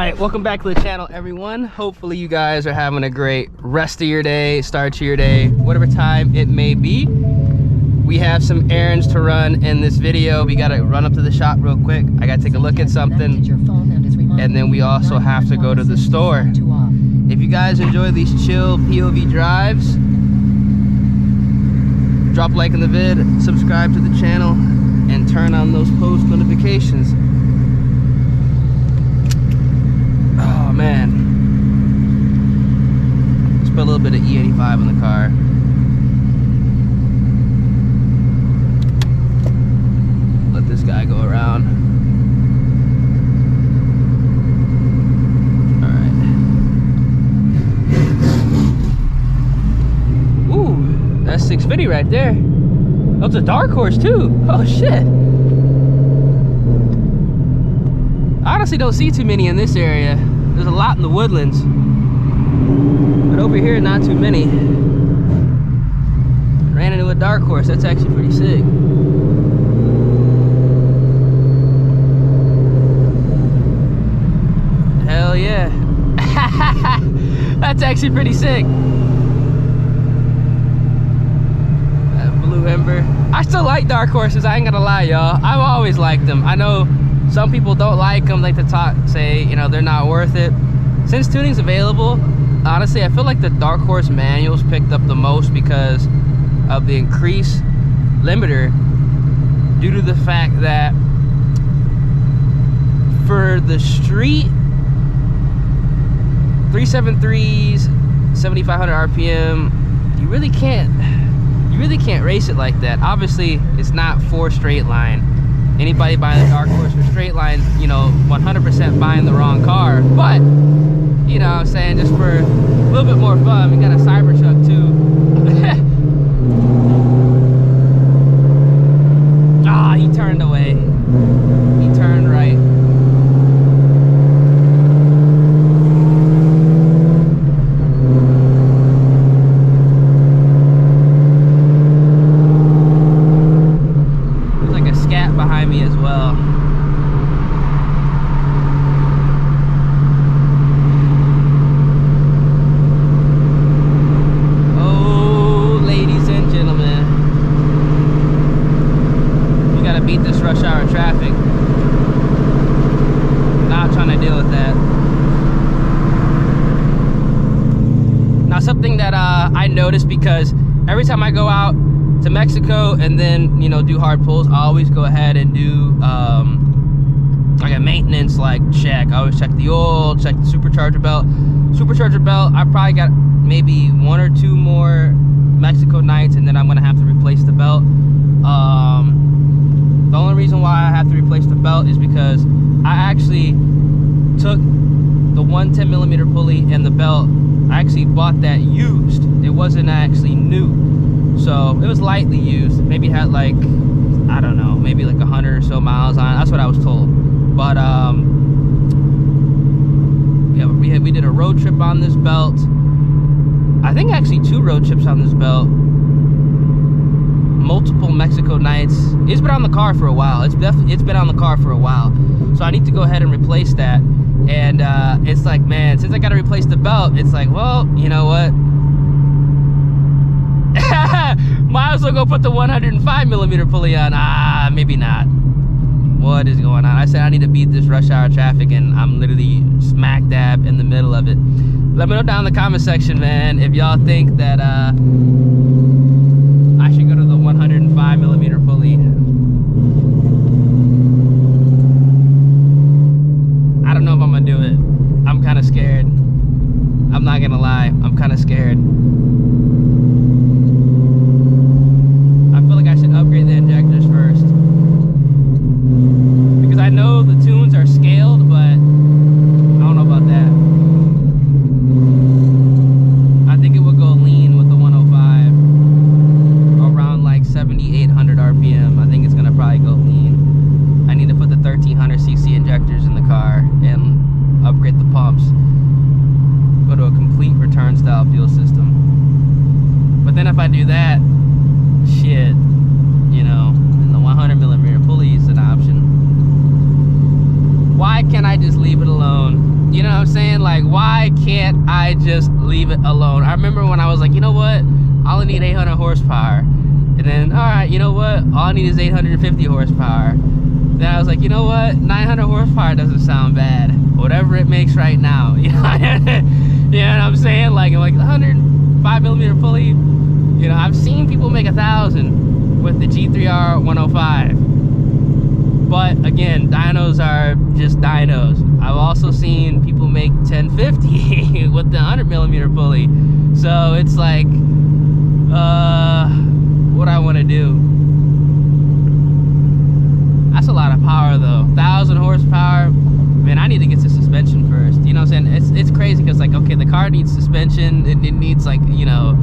right, welcome back to the channel, everyone. Hopefully you guys are having a great rest of your day, start to your day, whatever time it may be. We have some errands to run in this video. We gotta run up to the shop real quick. I gotta take a look at something, and then we also have to go to the store. If you guys enjoy these chill POV drives, drop a like in the vid, subscribe to the channel, and turn on those post notifications. Oh man, let's put a little bit of E85 in the car. Let this guy go around. All right. Ooh, that's 650 right there. Oh, it's a dark horse too. Oh shit. I honestly don't see too many in this area. There's a lot in the woodlands, but over here not too many. Ran into a dark horse. That's actually pretty sick. Hell yeah. That's actually pretty sick. That blue ember. I still like dark horses, I ain't gonna lie, y'all. I've always liked them. I know some people don't like them, like to talk, say, you know, they're not worth it. Since tuning's available, honestly, I feel like the dark horse manuals picked up the most because of the increased limiter, due to the fact that for the street 373s, 7,500 RPM, you really can't race it like that. Obviously, it's not for straight line. Anybody buying a dark horse for straight lines, you know, 100% buying the wrong car. But, you know what I'm saying, just for a little bit more fun, we got a Cybertruck too. Ah, he turned away. He turned right. Me as well. Oh, ladies and gentlemen, you gotta beat this rush hour traffic. Not trying to deal with that. Now, something that I noticed, because every time I go out to Mexico and then, you know, do hard pulls, I always go ahead and do like a maintenance check. I always check the oil, check the supercharger belt. Supercharger belt, I probably got maybe 1 or 2 more Mexico nights, and then I'm gonna have to replace the belt. The only reason why I have to replace the belt is because I actually took the 110mm pulley and the belt. I actually bought that used. It wasn't actually new. So it was lightly used. Maybe had like, I don't know, maybe like 100 or so miles on it. That's what I was told. But yeah, we did a road trip on this belt. I think actually 2 road trips on this belt. Multiple Mexico nights. It's been on the car for a while. It's been on the car for a while. So I need to go ahead and replace that. And it's like, man, since I got to replace the belt, it's like, well, you know what? Might as well go put the 105mm pulley on. Ah, maybe not. What is going on? I said I need to beat this rush hour traffic, and I'm literally smack dab in the middle of it. Let me know down in the comment section, man, if y'all think that I should go to the 105mm pulley. I don't know if I'm gonna do it. I'm kind of scared. I'm not gonna lie. I'm kind of scared. I should upgrade the injectors first, because I know the tunes are scaled, but I don't know about that. I think it would go lean with the 105 around like 7,800 RPM. I think it's gonna probably go lean. I need to put the 1300cc injectors in the car and upgrade the pumps, go to a complete return style fuel system. But then if I do that, shit, you know, and the 100mm pulley is an option. Why can't I just leave it alone? can't I just leave it alone? I remember when I was like, you know what? I only need 800 horsepower. And then, all right, you know what? All I need is 850 horsepower. Then I was like, you know what? 900 horsepower doesn't sound bad. Whatever it makes right now. You know what I'm saying? Like 105mm pulley. You know, I've seen people make 1,000 with the G3R 105. But again, dynos are just dynos. I've also seen people make 1050 with the 100mm pulley. So it's like, what I want to do. That's a lot of power though. 1,000 horsepower. Man, I need to get the suspension first. You know what I'm saying? It's crazy because like, okay, the car needs suspension. It needs like, you know,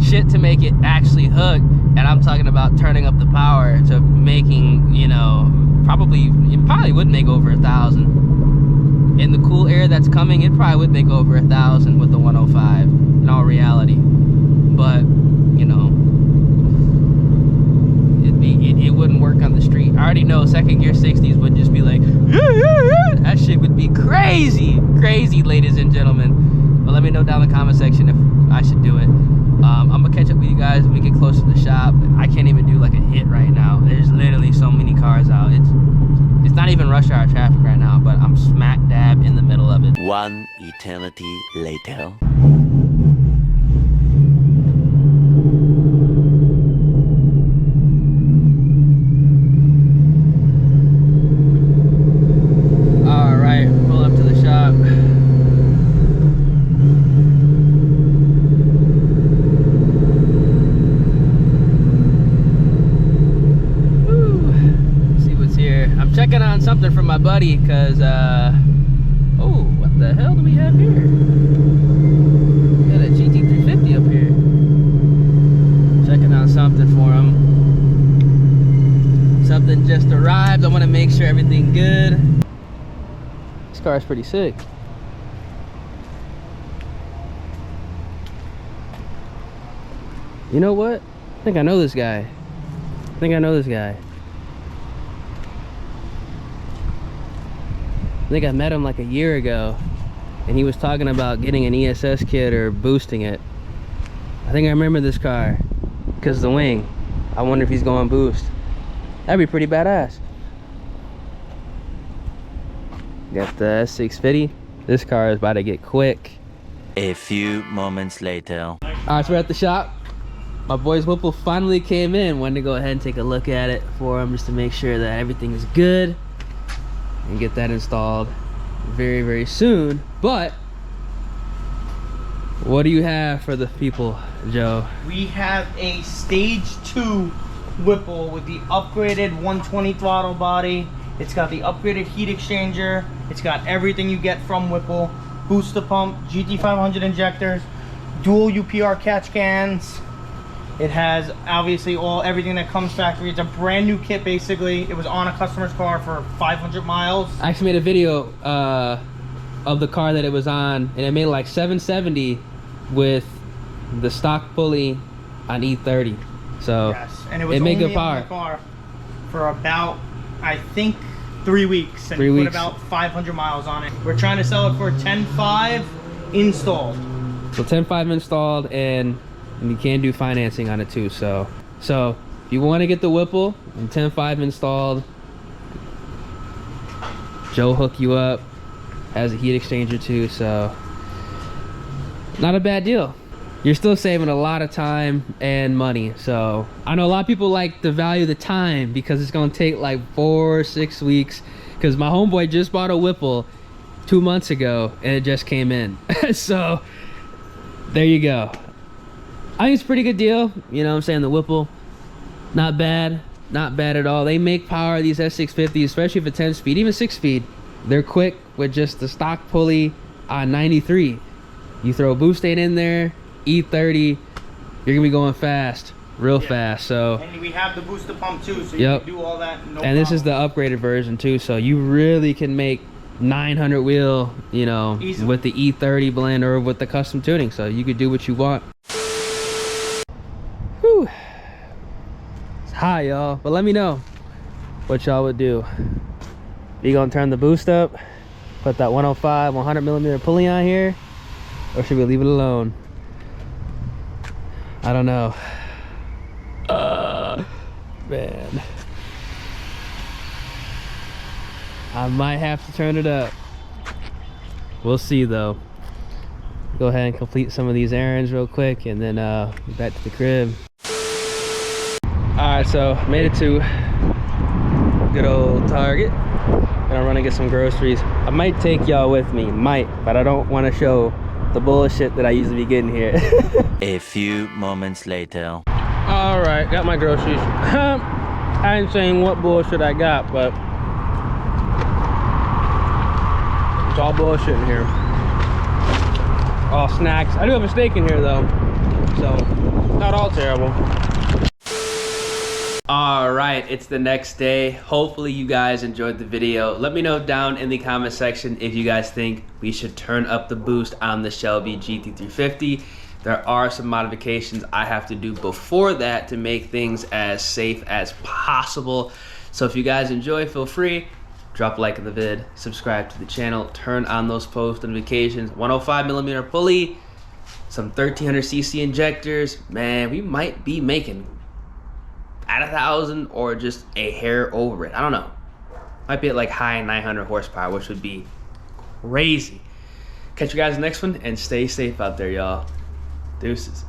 shit to make it actually hook. And I'm talking about turning up the power to making, you know, it probably would make over 1,000. In the cool air that's coming, it probably would make over 1,000 with the 105 in all reality. But, you know, it wouldn't work on the street. I already know second gear 60s would just be like, that shit would be crazy, ladies and gentlemen. But let me know down in the comment section if I should do it. I'm gonna catch up with you guys when we get closer to the shop. I can't even do like a hit right now. There's literally so many cars out. It's not even rush hour traffic right now, but I'm smack dab in the middle of it. One eternity later. Alright, pull up to the shop. Checking on something from my buddy because oh, what the hell do we have here? We got a GT350 up here. Checking on something for him. Something just arrived. I want to make sure everything good. This car is pretty sick. You know what? I think I know this guy. I think I met him like a year ago and he was talking about getting an ESS kit or boosting it. I think I remember this car because the wing. I wonder if he's going boost. That'd be pretty badass. Got the S650. This car is about to get quick. A few moments later. All right, so we're at the shop. My boys Whipple finally came in. Wanted to go ahead and take a look at it for him just to make sure that everything is good and get that installed very, very soon. But what do you have for the people, Joe? We have a stage 2 Whipple with the upgraded 120 throttle body. It's got the upgraded heat exchanger. It's got everything you get from Whipple. Booster pump, GT500 injectors, dual UPR catch cans. It has obviously everything that comes factory. It's a brand new kit basically. It was on a customer's car for 500 miles. I actually made a video of the car that it was on, and it made like 770 with the stock pulley on E30. So yes, and it was made only good power. on the car for about, I think, 3 weeks, and put about 500 miles on it. We're trying to sell it for 10.5 installed. So 10.5 installed, and you can do financing on it too. So if you want to get the Whipple and 10.5 installed, Joe hook you up. Has a heat exchanger too, so not a bad deal. You're still saving a lot of time and money. So I know a lot of people like to value the time because it's gonna take like 4 or 6 weeks, because my homeboy just bought a Whipple 2 months ago and it just came in. So there you go. I think it's a pretty good deal. You know what I'm saying? The Whipple, not bad at all. They make power, these S650s, especially if it's 10 speed, even 6 speed. They're quick with just the stock pulley on 93. You throw a boost state in there, E30, you're gonna be going fast, real fast. So, and we have the booster pump too, so you can do all that. No problem. This is the upgraded version too, so you really can make 900 wheel, you know, easily with the E30 blend or with the custom tuning. So you could do what you want. Whew. It's hot, y'all, but let me know what y'all would do. You gonna turn the boost up, put that 105 100mm pulley on here, Or should we leave it alone? I don't know. Man. I might have to turn it up. We'll see though. Go ahead and complete some of these errands real quick and then back to the crib. Alright, so made it to good old Target. Gonna run and get some groceries. I might take y'all with me, but I don't want to show the bullshit that I usually be getting here. A few moments later. Alright, got my groceries. I ain't saying what bullshit I got, but it's all bullshit in here. All snacks. I do have a steak in here though, so not all terrible. All right, it's the next day. Hopefully you guys enjoyed the video. Let me know down in the comment section if you guys think we should turn up the boost on the Shelby GT350. There are some modifications I have to do before that to make things as safe as possible. So if you guys enjoy, feel free, drop a like in the vid, subscribe to the channel, turn on those post notifications. 105mm pulley, some 1300cc injectors. Man, we might be making at 1,000 or just a hair over it. I don't know. Might be at like high 900 horsepower, which would be crazy. Catch you guys in the next one and stay safe out there, y'all. Deuces.